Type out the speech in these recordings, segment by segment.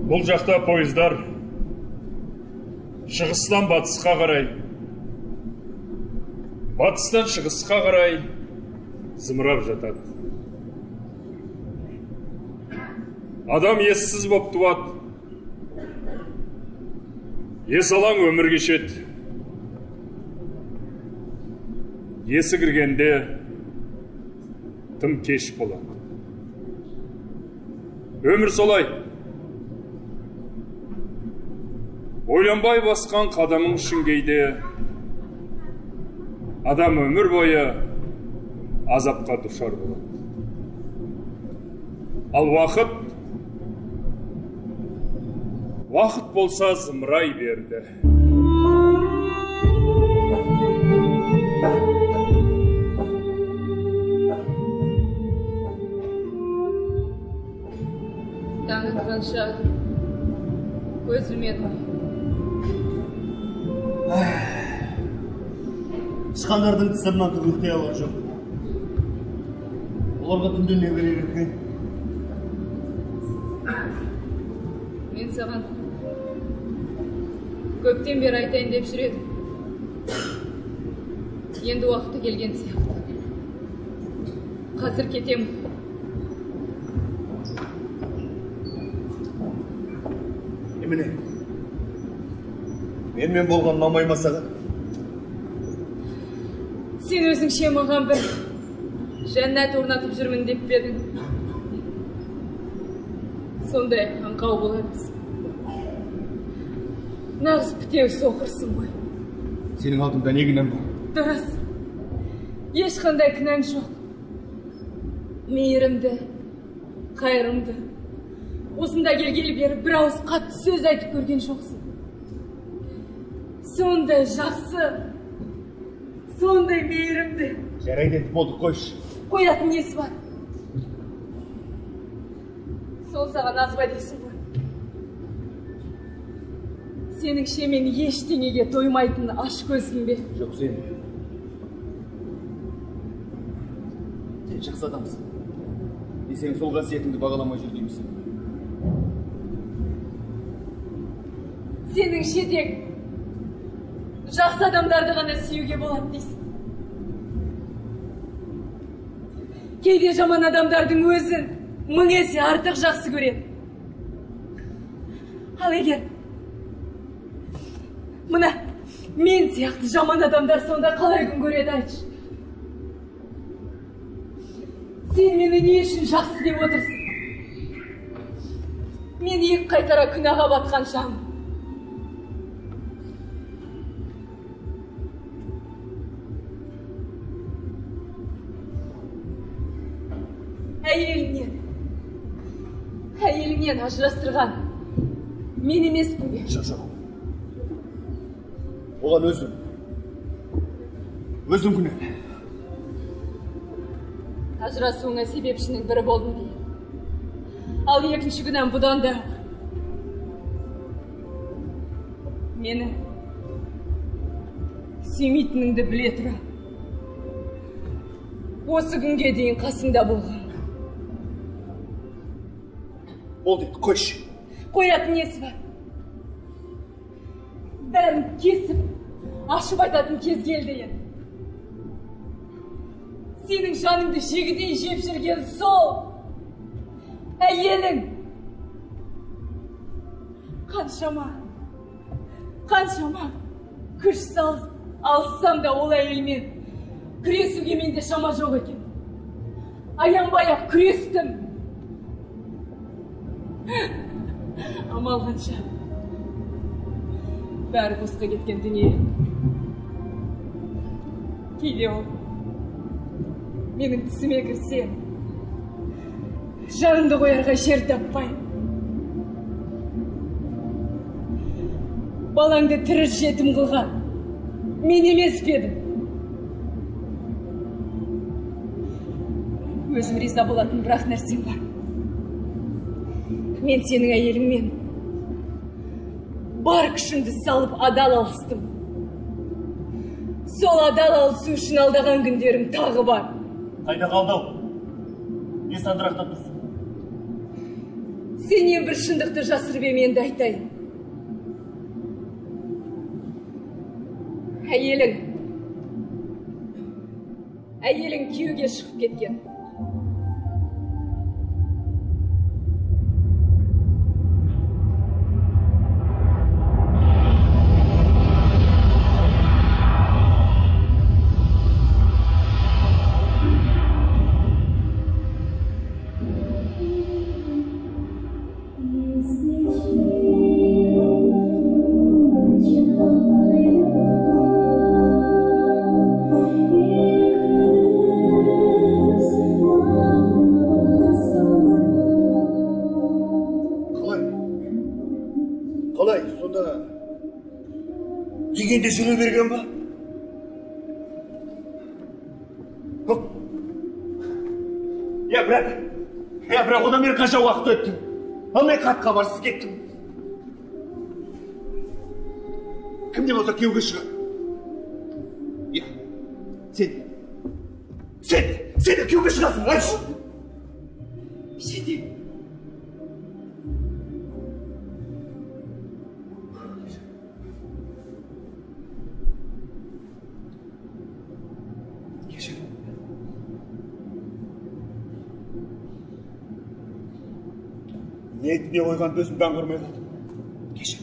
Бұл жақта пойыздар шығыстан батысқа қарай, батыстан шығысқа қарай зымырап жатады. Адам ессіз боп туады, есалаң өмір кешеді. Есі кіргенде тым кеш болады. Өмір солай. Ойланбай басқан қадамың үшін кейде адам өмір бойы азапқа душар болады. Ал уақыт болса зымырай берді. Таң атқанша көз ілмедім. Тышқандардың тысырынан түгілікте алған жоқ. Оларға түнде не керек екен? Мен саған көптен бері айтайын деп жүр едім. Енді уақыты келген сияқты. Қазір кетемін. Еміне, мен болған ұнамай ма саған? Сен өзіңше маған бір жәннат орнатып жүрмін деп бедің. Сондай аңқау болармыз. Нағыз бітеу соқырсың ғой. Сенің алдыңда не кінәм бар? Дұрыс. Ешқандай кінәң жоқ. Мейірімді, қайырымды. Осында келгелі бері бір ауыз қатты сөз айтып көрген жоқсың. Сондай жақсы, сондай мейірімді. Жарайды, болды, қойшы. Қоятын несі бар? Сол саған аз ба дейсің ғой. Сеніңше мен ештеңеге тоймайтын аш көзім бе? Жоқ, сен жақсы адамсың. Мен сенің сол қасиетіңді бағаламай жүр деймісің. Сеніңше тек жақсы адамдарды ғана сүюге болады дейсің. Кейде жаман адамдардың өзін мың есе артық жақсы көреді. Ал егер мына мен сияқты жаман адамдар сонда қалай күн көреді, айтшы. Сен мені не үшін жақсы деп отырсың? Мен екі қайтара күнәға батқан жан. Әйеліңнен ажырастырған мен емеспін бе? Жоқ. Оған өзім күнә. Ажырасуыңа себепшінің бірі болдым дейін. Ал екінші күнәм бұдан да. Мені сүймейтініңді біле тұра. Осы күнге дейін қасыңда болған. Болды, қойшы. Қоятын несі бар? Бәрін кесіп, ашып айтатын кез келді енді. Сенің жаныңды жегідей жеп жүрген сол әйелің. Қаншама күш алсам да ол әйелмен күресуге менде шама жоқ екен. Аянбай-ақ күрестім. Амал қанша. Бәрі босқа кеткен дүние. Кейде ол менің түсіме кірсе, жанымды қоярға жер таппай. Балаңды тірі жетім қылған мен емес педім. Өзім риза болатын бірақ нәрсем бар. Мен сенің әйеліңмен бар күшімді салып адал алыстым. Сол адал алысу үшін алдаған күндерім тағы бар. Қайда қалдау? Не сандырақтап тұрсың? Сенен бір шындықты жасырып еменді айтайын. Әйелің күйеуге шығып кеткен. Қалай, сонда дегенде жүре берген ба? Бірақ одан бері қанша уақыт өтті? Алмай хабарсыз кеттім. Кімде болса күйеуге шығады. Сен де күйеуге шығасың, айтшы. Шеде. Ниетіне қойған дөсін ben көрмей қалдым. Кешір.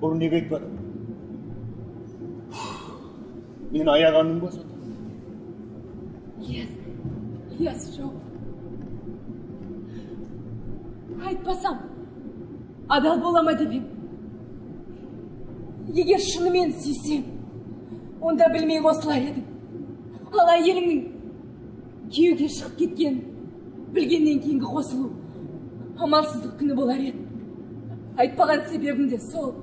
Бұрын неге айтпадым? Мен аяғаным ба сонда? Ес жоқ. Айтпасам, адал болама деп ем. Егер шынымен сүйсем, онда білмей қосылар едім. Ал әйеліңнің күйеуге шығып кеткен, білгеннен кейінгі қосылу амалсыздық күні болар еді. Айтпаған себебім де сол.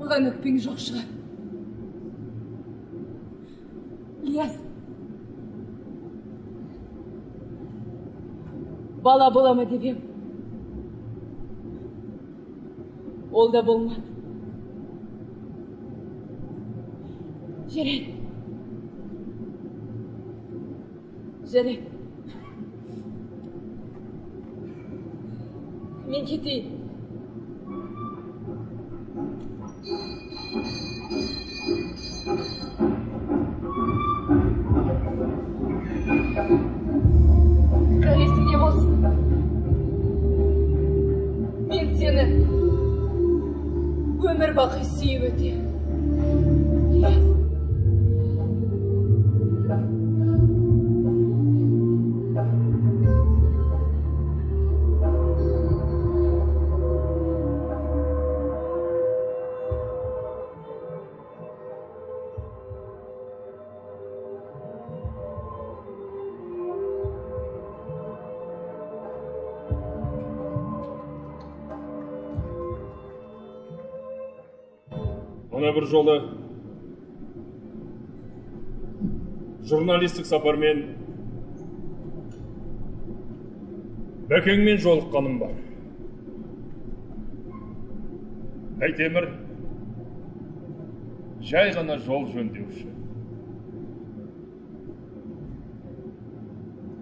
Маған өкпең жоқ шығар. Ильяс, бала болама деп ем. Ол да болмады. Жарайды. Мен кетейін. Бірақ есіңде болсын. Мен сені өмір бақи сүйіп өтемін. Ана бір жолы журналистік сапармен Бәкеңмен жолыққаным бар. Байтемір жай ғана жол жөндеуші.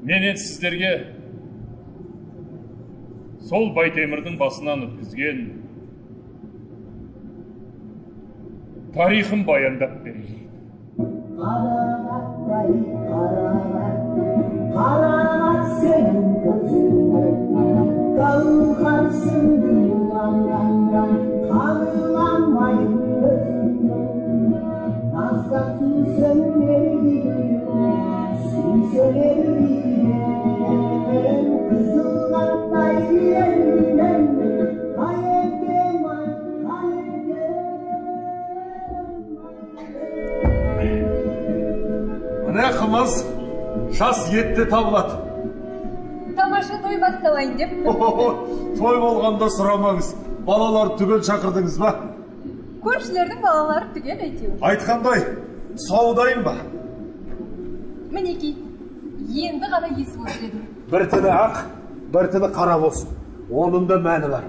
Менен сіздерге сол Байтемірдің басынан өткізген тарихын баяндап берейін. Қарағат сенің көзіңе, қалғансың дұйылғаннан, қағыламайын көзіңе. Назда түсін мердейін, сүйсенер бейден, қызылғаттай елінен, қайекем ай, қайекем. Міне қымыз жас етте табылады. Тамаша той басталайын деп. Той болғанда сұрамаңыз. Балалар түгел шақырдыңыз ба? Көршілердің балалары түгел әйтеуір. Айтқандай, саудайын ба? Мінеки, енді ғана есіп өтіреді. Бір тіні ақ, бір тіні қара болсын. Оның да мәні бар.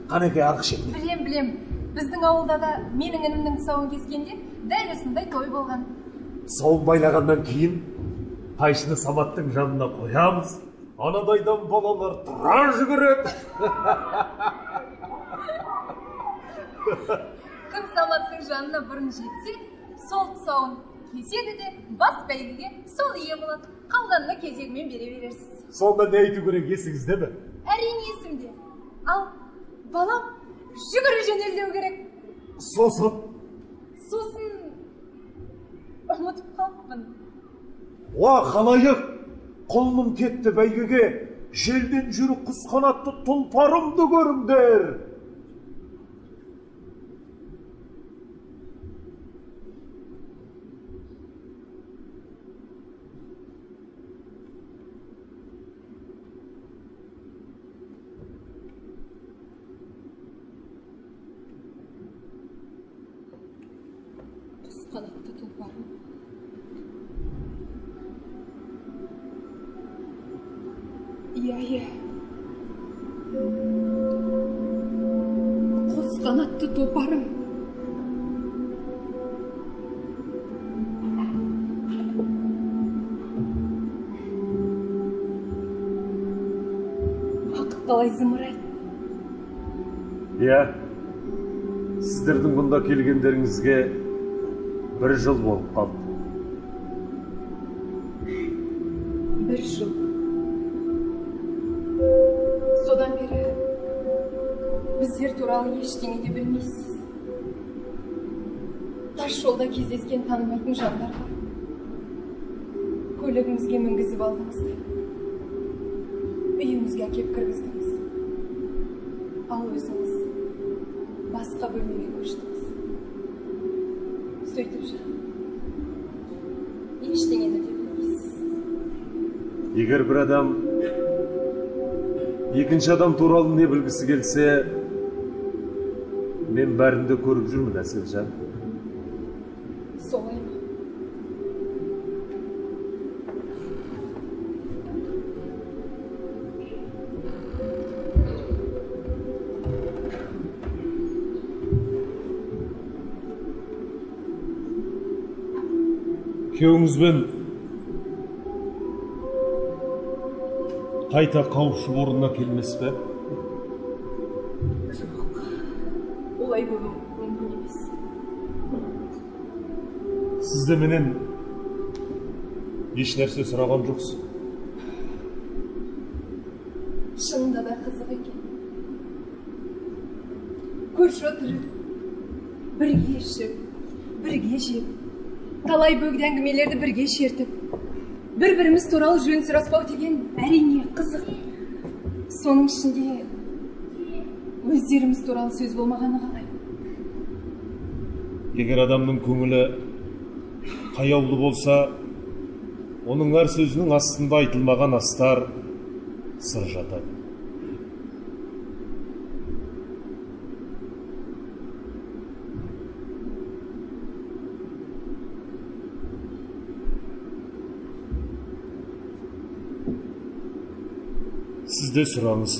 Қанеке арық шекне. Білем. Біздің ауылда да менің інімнің тұсауын кескенде дәл осындай той болған. Сауын байлағаннан кейін тайшыны Саматтың жанына қоямыз. Анадайдан балалар тұра жүгіреді. Кім Саматтың жанына бұрын жетсе, сол тұсауын кеседі де бас бәйгеге сол ие болады. Қалғанына кезегімен бере берерсіз. Сонда не айту керек, есіңізде ме? Әрине есімде. Ал балам жүгіріп жөнелдеу керек. Сосын ұмытып қалыппын. Уа халайық, құлыным кетті бәйгеге, желден жүрі құс қанатты тұлпарымды көріңдер. Құс қанатты тұлпарым. Иә. Құс қанатты тұлпарым. Уақыт қалай зымырайды. Иә, сіздердің бұнда келгендеріңізге 1 жыл болып қалды. 1 жыл. Содан бері біздер туралы ештеңе де білмейсіз. Тас жолда кездескен танымайтын жандар бар. Көлігіңізге мінгізіп алдыңыздар. Үйіңізге әкеп кіргіздіңіз. Ал өзіңіз басқа бөлмеге көштіңіз. Сөйтіп жүр. Ештеңені де білмейсіз. Егер бір адам екінші адам туралы не білгісі келсе, мен бәрінде көріп жүрмін, Әселжан. Солай ма? Күйеуіңізбен қайта қауышып орнына келмес бе? Олай болу мүмкін емес. Сізде менен еш нәрсе сұраған жоқсыз. Шынында да қызық екен. Көрші отырып, бірге ішіп, бірге жеп, талай бөгде әңгімелерді бірге шертіп, бір-біріміз туралы жөн сұраспау деген әрине қызық. Соның ішінде өздеріміз туралы сөз болмағаны қалай. Егер адамның көңілі қаяулы болса, оның әр сөзінің астында айтылмаған астар сыр жатады. Сізде сұраңыз.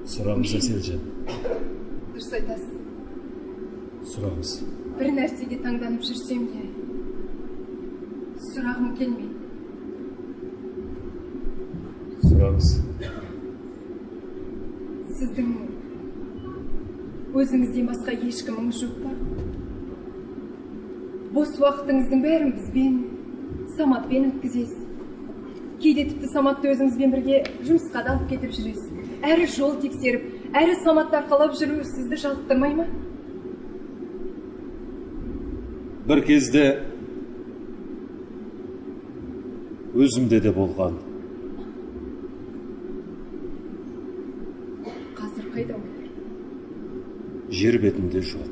Сұраңыз, Әселжан. Дұрыс айтасыз. Сұраңыз. Бір нәрсеге таңданып жүрсем де, сұрағым келмейді. Сұраңыз. Сіздің өзіңізден басқа ешкіміңіз жоқ па? Бос уақытыңыздың бәрін бізбен, Саматпен өткізесіз. Кейде тіпті Саматты өзіңізбен бірге жұмысқа да алып кетіп жүресіз. Әрі жол тексеріп, әрі Саматты арқалап жүру сізді жалықтырмай ма? Бір кезде өзімде де болған. Қазір қайда олар? Жер бетінде жоқ.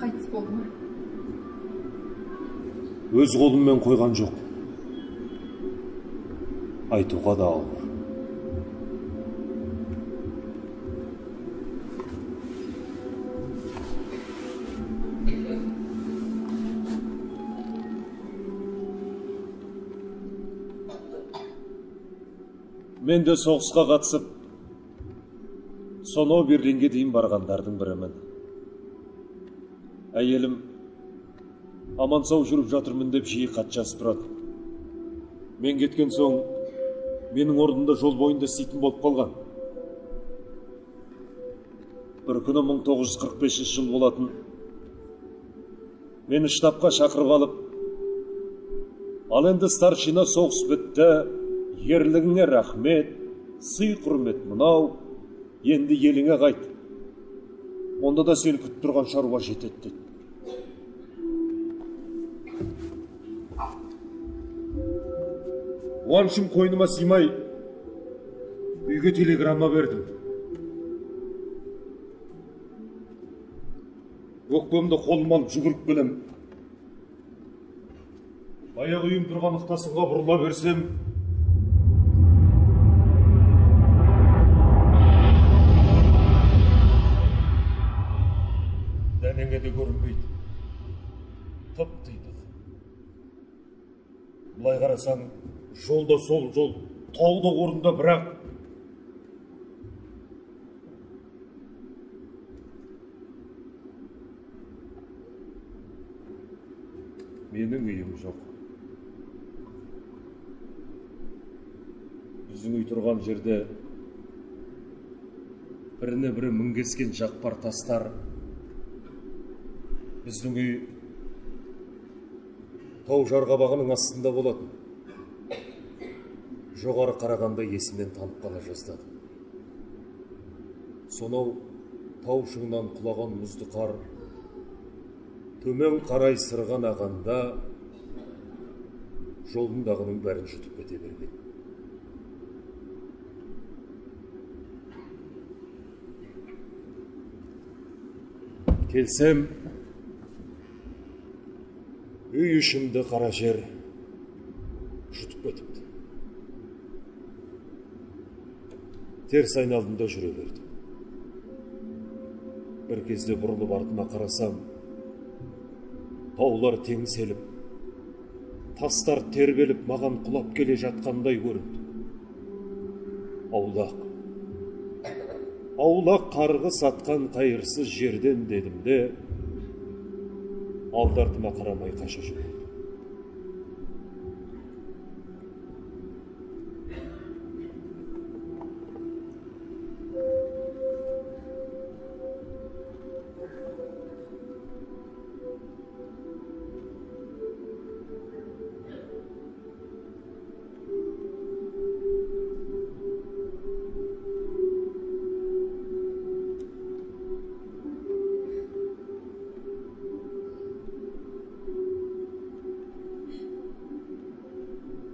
Қайтыс болды ма? Өз қолыммен қойған жоқ. Айтуға да ауыр. Мен де соғысқа қатысып, сонау Берлинге дейін барғандардың бірімін. Әйелім аман сау жүріп жатырмын деп жиі хат жазып тұрады. Мен кеткен соң менің орнымда жол бойында істейтін болып қалған. Бір күні 1945 жыл болатын. Мені штабқа шақырып алып, ал енді старшина, соғыс бітті, ерлігіңе рахмет, сый құрмет мынау, енді еліңе қайт. Онда да сені күтіп тұрған шаруа жетеді деді. Қуанышым қойныма сыймай, үйге телеграмма бердім. Өкпемді қолыма алып жүгіріп келем. Аяқ үйім тұрған ықтасынға бұрыла берсем, дәнеңе де көрінбейді. Тып-типыл. Бұлай қарасаң, жолда сол жол, тауда орында, бірақ менің үйім жоқ. Біздің үй тұрған жерде біріне бірі мінгескен жақпар тастар. Біздің үй тау жарғабағының астында болатын. Жоғары қарағанда есімнен танып қала жаздады. Сонау тау шыңынан құлаған мұзды қар төмен қарай сырған ағанда жолындағының бәрін жұтып кете берген. Келсем, үй ішімді қара жер жұтып кетіпті. Теріс айналдымда жүре бердім. Бір кезде бұрылып артыма қарасам, таулар теңселіп, тастар тербеліп маған құлап келе жатқандай көрінді. Аулақ қарғыс атқан қайырсыз жерден дедім де, алды-артыма қарамай қаша жөнелдім.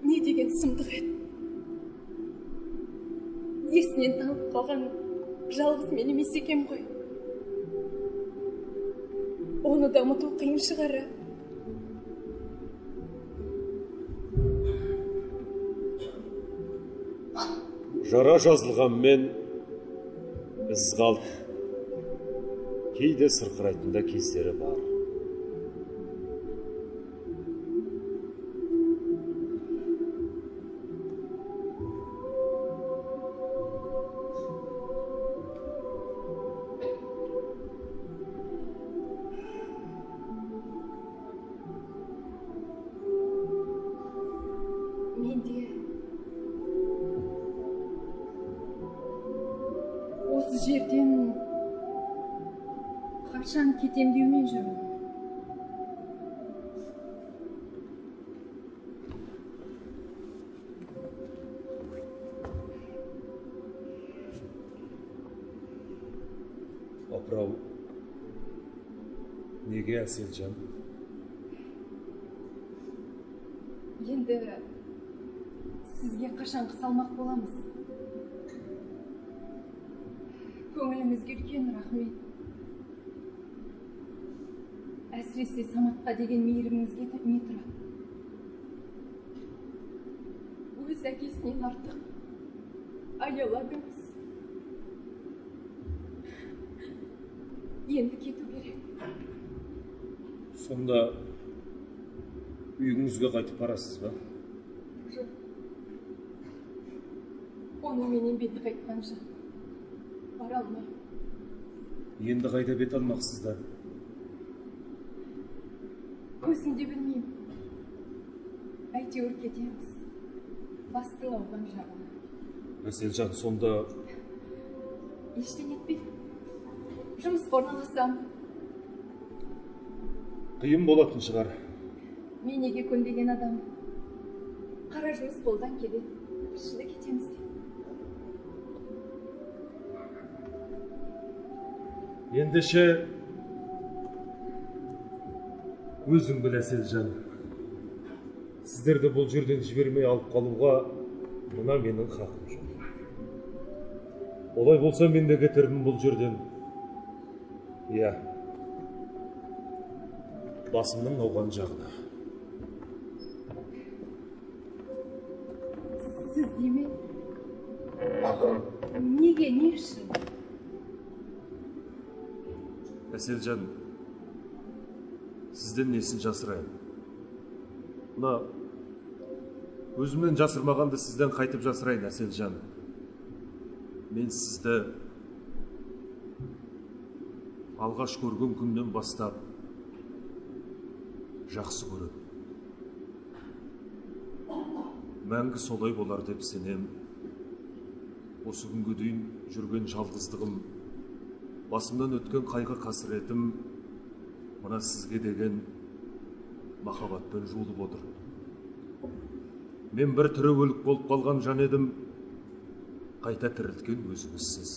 Не деген сұмдық еді. Есінен танып қалған жалғыз мен емес екем ғой. Оны да ұмыту қиын шығар. Жара жазылғанмен із қалды. Кейде сырқырайтында кездері бар. Менде осы жерден қашан кетем деумен жүрмін. Апырау, неге Әселжан? Енді сізге қашан қысалмақ боламыз. Көңіліңізге үлкен рахмет. Әсіресе Саматқа деген мейіріміңізге не тұрады. Өз әкесінен артық аяладыңыз. Енді кету керек. Сонда үйіңізге қайтып барасыз ба? Жоқ. Оны менен беті қайтқан жан. Бара алмай. Енді қайда бет алмақсыздар? Көзімде білмеймін. Әйтеуір кетеміз. Бастың ауған жағына. Әселжан, сонда Ештен етпейді. Жұмысқа орналассам. қиын болатын шығар. Мен неге көнбеген адам. Қара жұмыс қолдан келеді. Шыны кетеміз де. Ендеше өзің біл, Әселжан. Сіздерді бұл жерден жібермей алып қалуға мына менің хақым жоқ. Олай болса мен де кетермін бұл жерден. Иә. Басымның ауған жағына. Сіз деме. Неге, не үшін? Әселжан, сізден несін жасырайын? Мына өзімнен жасырмағанды сізден қайтып жасырайын, Әселжан. Мен сізді алғаш көрген күннен бастап жақсы көрем. Мәңгі солай болар деп сенем. Осы күнге дейін жүрген жалғыздығым, басымнан өткен қайғы қасіретім мына сізге деген махаббатпен жуылып отыр. Мен бір түрі өлік болып қалған жан едім, қайта тірілткен өзіңізсіз.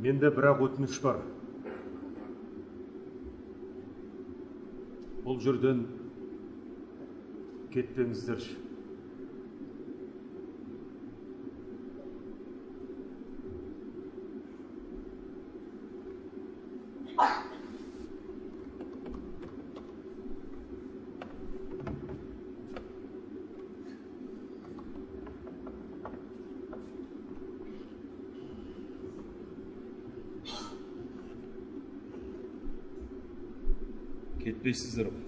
Менде бірақ өтініш бар. Бұл жерден кетпеңіздерші. Кетпейсіздер ғой.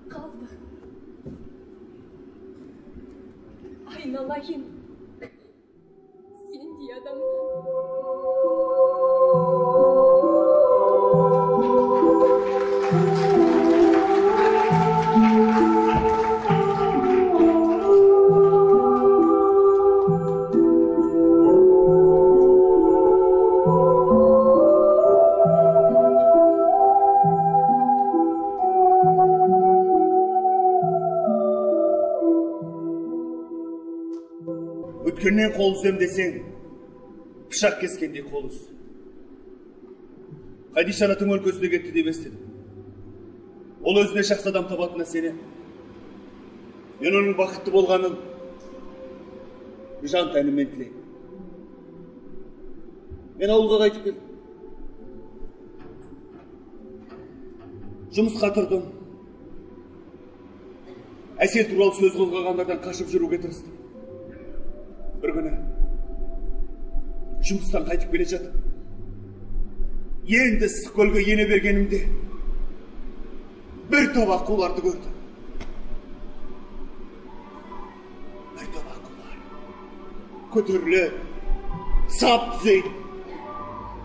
Қалды. Айналайын. Сендей адамнан. Өткеннен қол үзем десең, пышақ кескендей қол үз. Қадиша анатың өлкесіне кетті деп естідім. Ол өзіне жақсы адам табатынына сенем. Мен оның бақытты болғанын жан тәніммен тілеймін. Мен ауылға қайтып келдім. Жұмысқа тұрдым. Әсел туралы сөз қозғағандардан қашып жүруге тырыстым. Bir күні жұмыстан қайтып келе жатып, енді Ыстықкөлге ене бергенімде бір топ аққуларды көрдім. Бір топ аққулар көтеріліп, сап түзейді.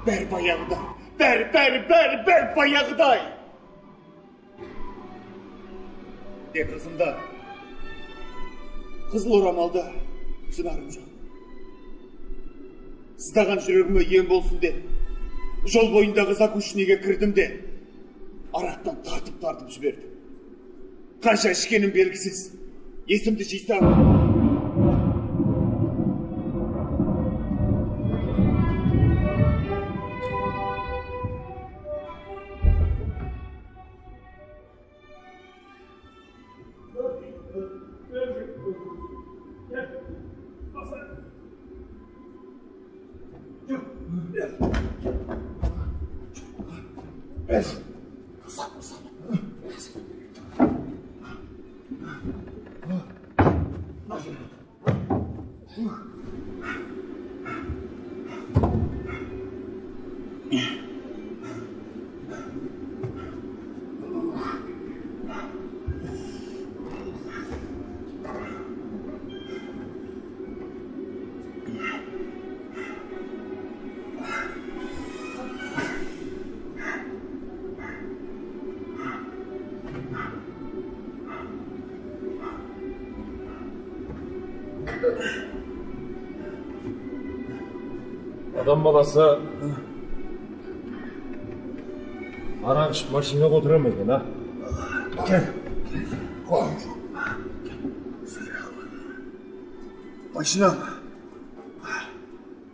Бәр баяғыдай, бәр баяғыдай. Де қызымда, қызыл орамалда шынарым жоқ. Сыздаған жүрегіме ем болсын деп, жол бойындағы закушниге кірдім де, арақтан тартып жібердім. Қанша ішкенім белгісіз, есімді жисам. Адам баласы арақ ішіп машинаға отыра ма екен, а? Кел.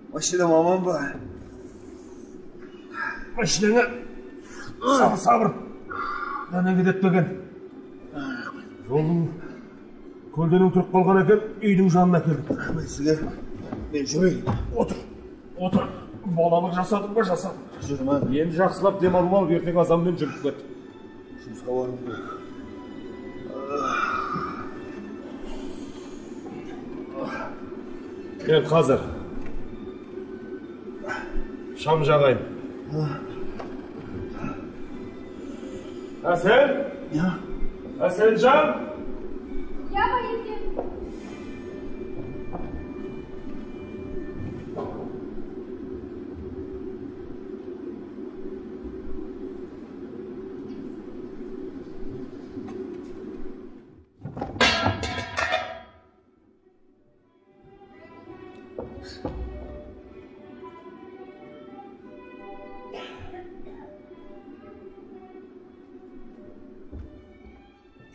Машинам аман ба? Машинаңа сабыр. Дана кетпеген. Жолдың көлденең тұрып қалған екен, үйдің жанына келдік. Мен сізге, мен жүрейін. Отыр. Балалық жасадың ба, жасадың. Жүрмін. Енді жақсылап демалып алып, ертең азанмен жүріп кет. Жұмысқа баруым керек. Мен қазір шам жағайын. Әсел? Әселжан? Я боюсь.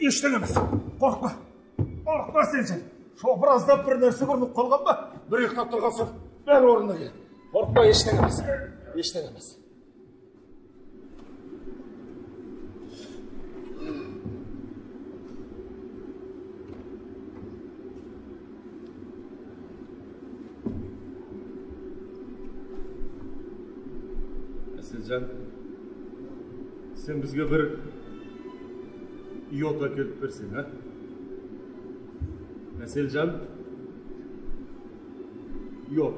Ештеңе емес. Қорқма. Қорқма Әселжан. Шофыр аздап бір нәрсе көрініп қалған ба? Бір ұйықтап тұрған соң бәрі орнына келеді. Қорқма, ештеңе емес. Ештеңе емес. Әселжан, сен бізге бір йод әкеліп берсең, а? Әселжан, йод.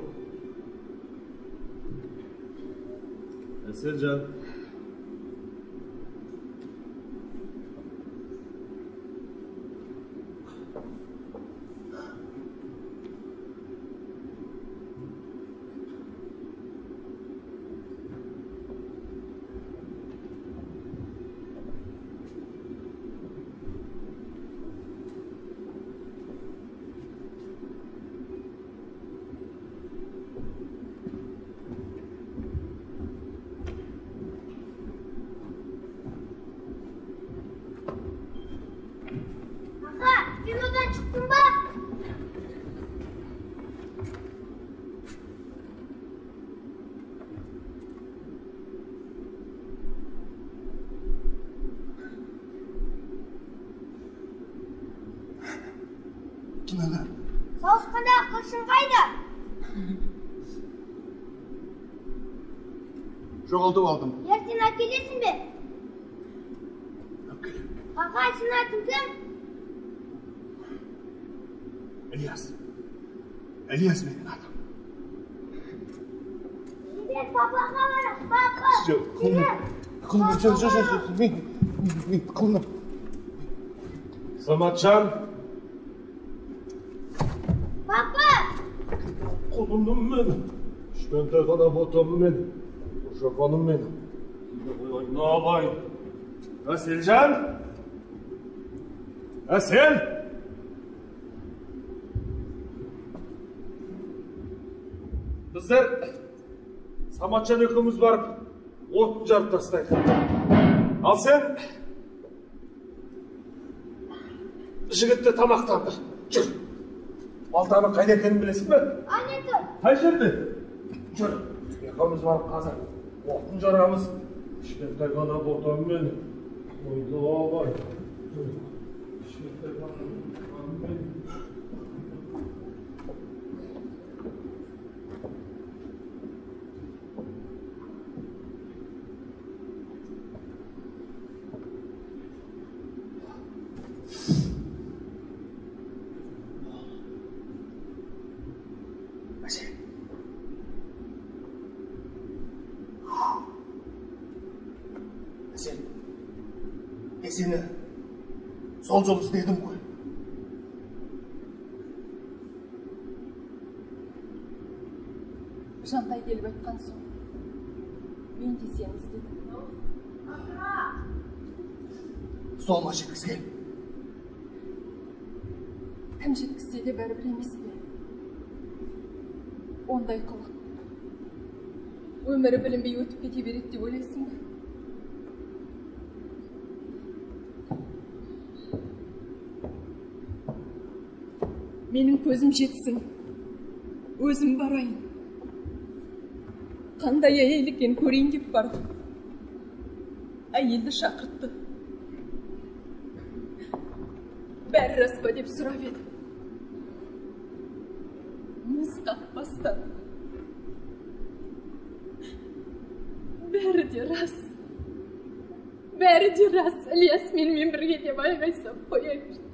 Әселжан. Кинодан çıktın mı? Kinodan. Çalışkanda kılsın kaydı. Жоғалтып алдым. Ертең әкелесің бе? Аға, сен атың кім? Ілияс менің атым. Сендер папаға барам, папа. Құлыным. Саматжан. Папа. Құлыным менің. Кішкентай ғана ботамы менің. Ошақаным менің. Айналайын. Әселжан. Әсел. Біздер Саматжан екеуміз барып отын жарып тастайық. Ал сен жігітті тамақтанды. Жүр. Балтаның қайда екенін білесің бе? Anne dur. Қай жерде? Жүр. Екеуміз барып қазір отын жарамыз. Кішкентай ғана ботаммен ойналай. Кішкентай ғана ботаммен. Сол жолы іздедім ғой. Жантай келіп айтқан соң, мен де сені іздедім. Солма жеткізген. Кім жеткізсе де бәрібір емес пе? Ондай қылық. Өмірі білінбей өтіп кете береді деп ойлайсың ба? Менің көзім жетсін, өзім барайын. Қандай әйел екен көрейін деп бардым. Әйелді шақыртты. Бәрі рас па деп сұрап еді. Міз қақпастан. Бәрі де рас. Бәрі де рас. Ілияс менімен бірге деп айғайсам қояйын.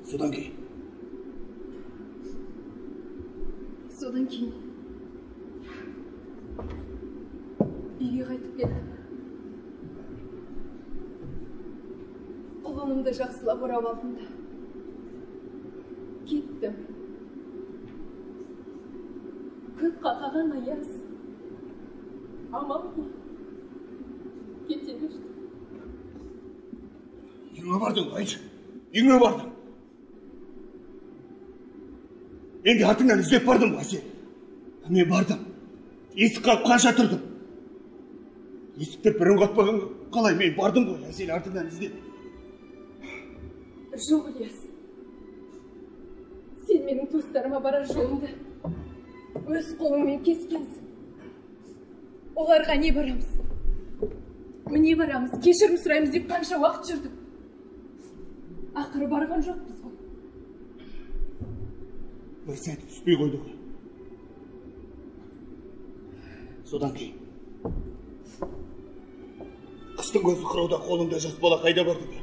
Содан кейін. Үйге қайтып келдім. Құлынымды жақсылап орап алдым да. Кеттім. Күн қақаған аяз. Амал не? Кете берді. Үйіңе бардың, айтшы. Үйіңе бардың. Мен де артыңнан іздеп бардым ғой сен. Мен бардым. Есік қағып қанша тұрдым. Есікті бірін қатпаған қалай мен бардым ғой, сен артыңнан іздеп. Жоқ, Ілияс. Сен менің туыстарыма барар жолымды өз қолыңмен кескенсің. Оларға не барамыз? Міне барамыз, кешірім сұраймыз деп қанша уақыт жүрдік. Ақыры барған жоқпыз ғой. Бір сәт түспей қойды ғой. Содан кейін. Қыстың көзі қырауда қолыңда жас бала қайда барды да?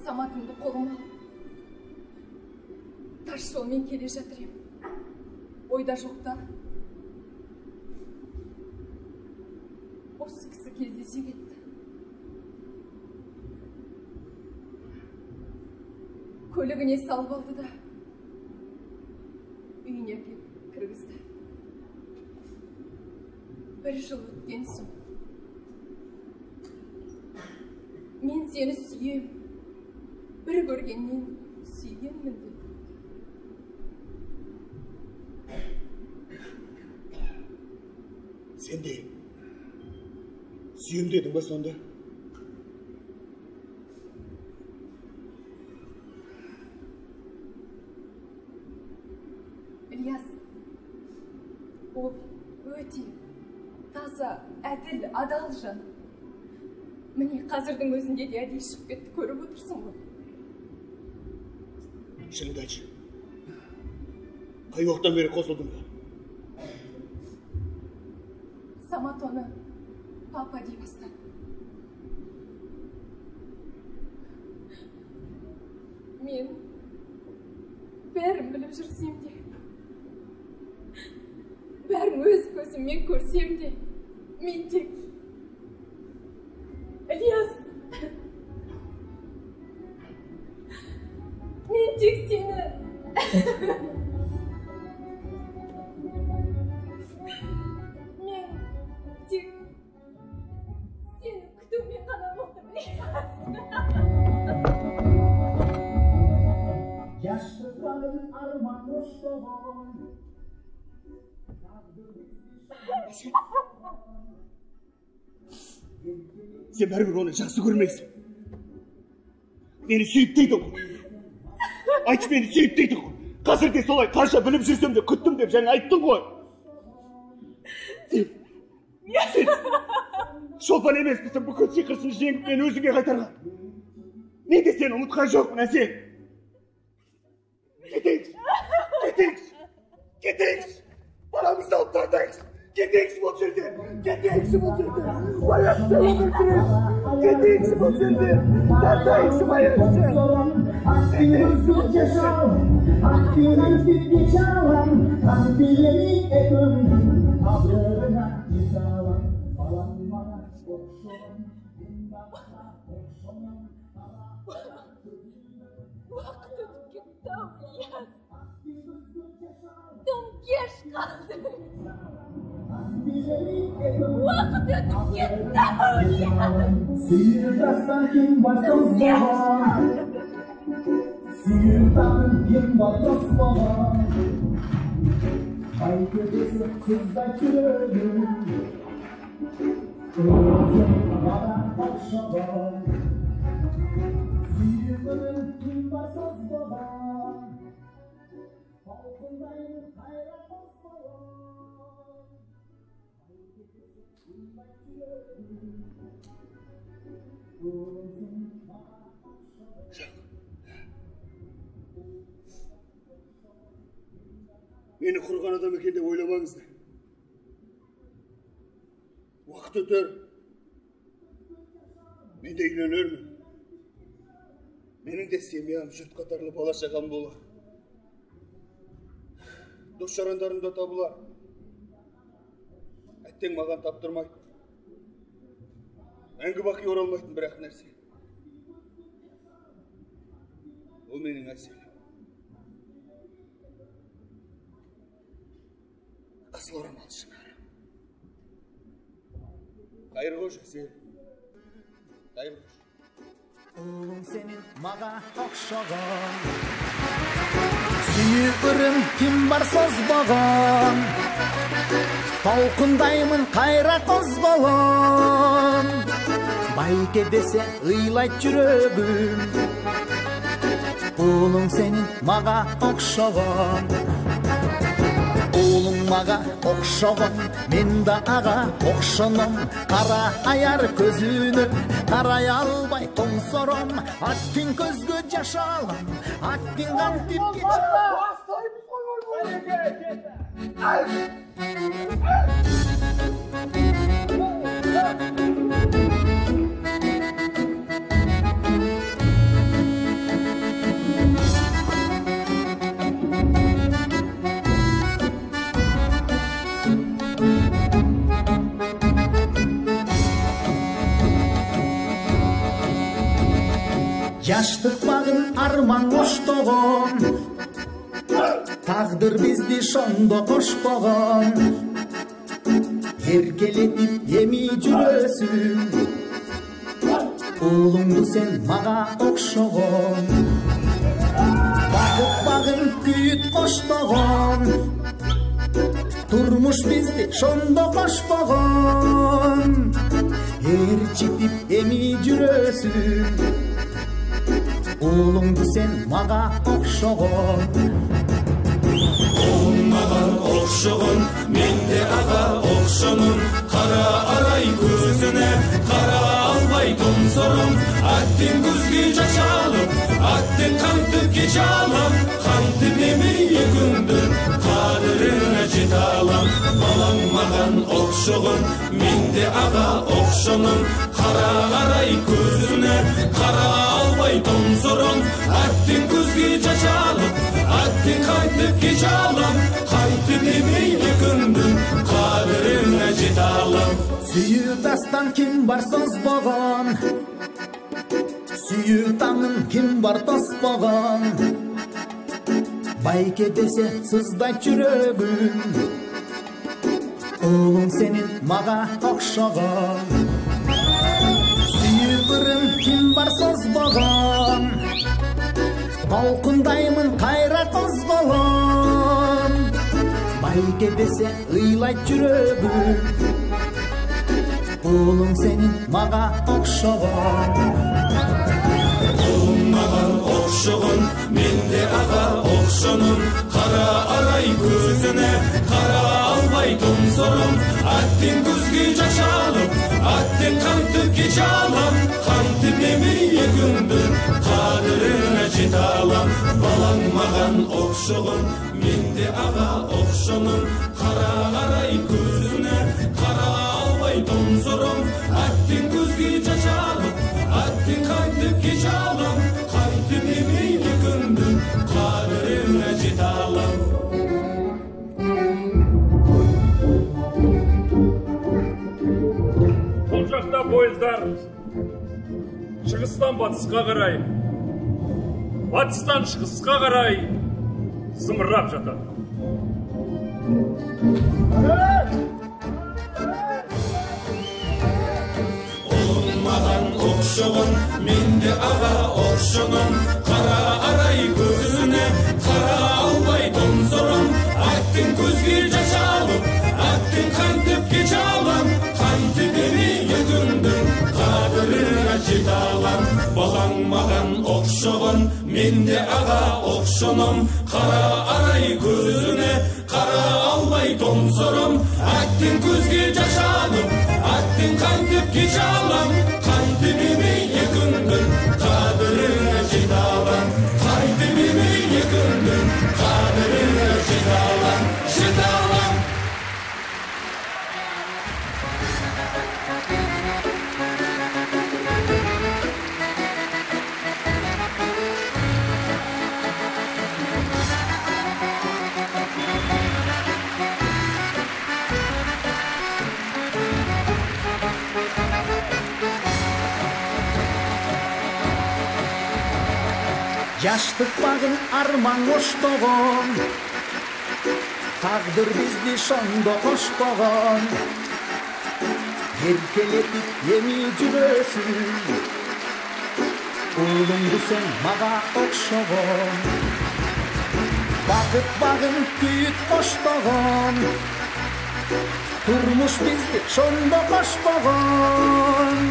Саматымды қолыма алып, таш жолмен келе жатыр ем. Ойда жоқта осы кісі кездесе кетті. Көлігіне салып алды да үйіне әкеліп кіргізді. Бір жыл өткен соң мен сені сүйем, бір көргеннен сүйгенмін деп. Сен де сүйем дедің ба сонда? Ілияс, ол өте таза, әділ, адал жан. Міне қазірдің өзінде де әдейі шығып кетті, көріп отырсың ғой. Шыныңды айтшы. Қай уақыттан бері қосылдың ба? Самат оны папа дей бастады. Мен бәрін біліп жүрсем де, бәрін өз көзіммен көрсем де, мен тек Ілияс, мен тек сені күтумен ғана болдым. Yaşlıların armağan Mustafa. Sen бәрібір оны жақсы көрмейсің. Мені сүйіп дейді ғой. Айтшы, мені сүйіп дейді ғой. Қазір де солай қанша біліп жүрсем де күттім деп жаңа айттың ғой. Сен шолпан емеспісің, бүкіл сиқырсын жеңіп мені өзіңе қайтарған. Мен де сені ұмытқан жоқпын, әсел. Кетейікші. Баламызды алып тартайықшы. Кетейікші бұл жерден. Кетейікші бұл жерден. Баяқты өмір сүрейікші. Кетейікші бұл жерден. Тартайықшы баяқты. Akgünümüzü yaşayalım, akgünümüzü yaşayalım. Kalbimi ekönün kabrına yıkalım Falanmana okşurum Bindakta okşurum Vaqt o'tib ketdi Avliyas. Tun kech qoldi. Vaqt o'tib ketdi Avliyas. Sıyırtastan kim var söz baba Sıyırtan kim var dost baba Ay kötüsü kızda kürülür Özüm bana okşadan Sıyırtanın kim var söz baba Halkındayım hayra dost baba Ay kötüsü kızda kürülür Meni kurgan adam eкен деп ойламаңыздар. Уақыт өтер. Мен де үйленермін. Менің де семьям жұрт қатарлы бала шағам болар. Дос жарандарым да табылар. Әттең маған таптырмайды. Мәңгі бақи оралмайтын бірақ нәрсе. Ол менің әселім. Asıl oramal şınar. Hayır hoş әселім. Hayır hoş. Oğlum senin mağa okşagan Suyuğurım kim var sozbağan Talqındayımın kayra qozbalan Bayke dese ıylayt жүрөгүм Oğlum senin mağa okşagan Oğlum mağa okşagan Men de ağa okşanam Kara ayar közünü Karay albay tomsorom Attın közgü yaşalam Attın kantip geçalam Yaştık bağın arman koştuğum Tağdır bizdi şonda koşpağım Erkeletip yemi жүрөсүң Oğlumdu sen mağa okşoğum Bakıp bağın küyüt koştuğum Turmuş bizdi şonda koşpağım Erçitip yemi жүрөсүң Oğlumdu sen mağa okşoğun Oğlum mağan okşoğun Men de ağa okşonum Kara aray gözüne Kara albay tomsorum Attın күзгү жашалым Attın kantıp geçalım Kantıp emeye gündür Kadirine jetalım Balang mağan okşoğun Men de ağa okşonum Kara aray gözüne Kara albay tomsorum Attın күзгү жашалым Attın kantıp geçalım Kantıp emeye gündür Kadirine jetalım Suyutastan kim var sozbağan Suyutağın kim var tosbağan Bayke dese sızday жүрөгүм Oğlum senin mağa okşagan Suyuğurım kim var sozbağan Talqındayımın kayra qozbalan Bayke dese ıylayt жүрөгүм Oğlum senin mağa okşagan Oğlum mağan okşoğun Men de ağa okşonum Kara aray gözüne Kara albay tomsorum Attın күзгү жашалым Attın kantıp geçalım Kantıp emeye gündür Kadirine jetalım Balang mağan okşoğun Men de ağa okşonum Kara aray gözüne Kara albay tomsorum Attın күзгү жашалым Attın kantıp geçalım Kantıp emeye gündür Kadirine jetalım пойыздар шығыстан батысқа қарай, батыстан шығысқа қарай зымырап жатады. Ұлың маған оқшығын, менде аға оқшыным, қара арай көзіне қара албай тұмсырым, аттың көзге жаш алып, аттың қантып кеш алам, қантып емей күндің қадіріне жете алам. Балаң маған оқшығын, менде аға оқшыным, қара арай көзіне қара албай тұмсырым, аттың көзге жаш алып, аттың қантып кеш алам, қантып емей күндің қадіріне жете алам, қантып емей күндің қадіріне жете алам, жете алам. Жаштық бағын арман оштоғын, тағдыр бізді шондо қошпоғын, еркелетіп еми жүресің, ұлыңды сен маға оқшоғын, бақыт бағын күйіт қоштоғын, тұрмыш бізді шондо қошпоғын,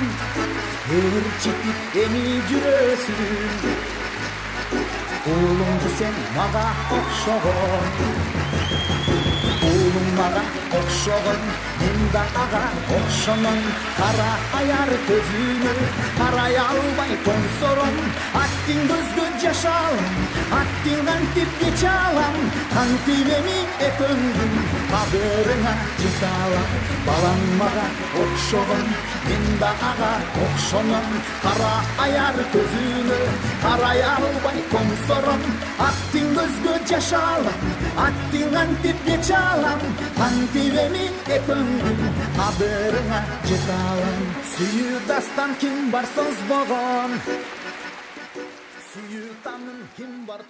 ерчетіп еми жүресің, ұлыңды сен маға оқшоғын, ұлың маға оқшоғын, мен да аға оқшымын, қара аяр көзіне қарай албай тоңсорым, аттың көзге жаш алам, аттың қантып кеш алам, қантып еми күндің қадіріне жете алам. Балаң маға оқшоғын, мен да аға оқшымын, қара аяр көзіне қарай албай тоңсорым, аттың көзге жаш алам, аттың қантып кеш алам, қантып еми күндің қадіріне жете алам. Сүйі дастан кім бар сөз болған, сүйі таным кім бар.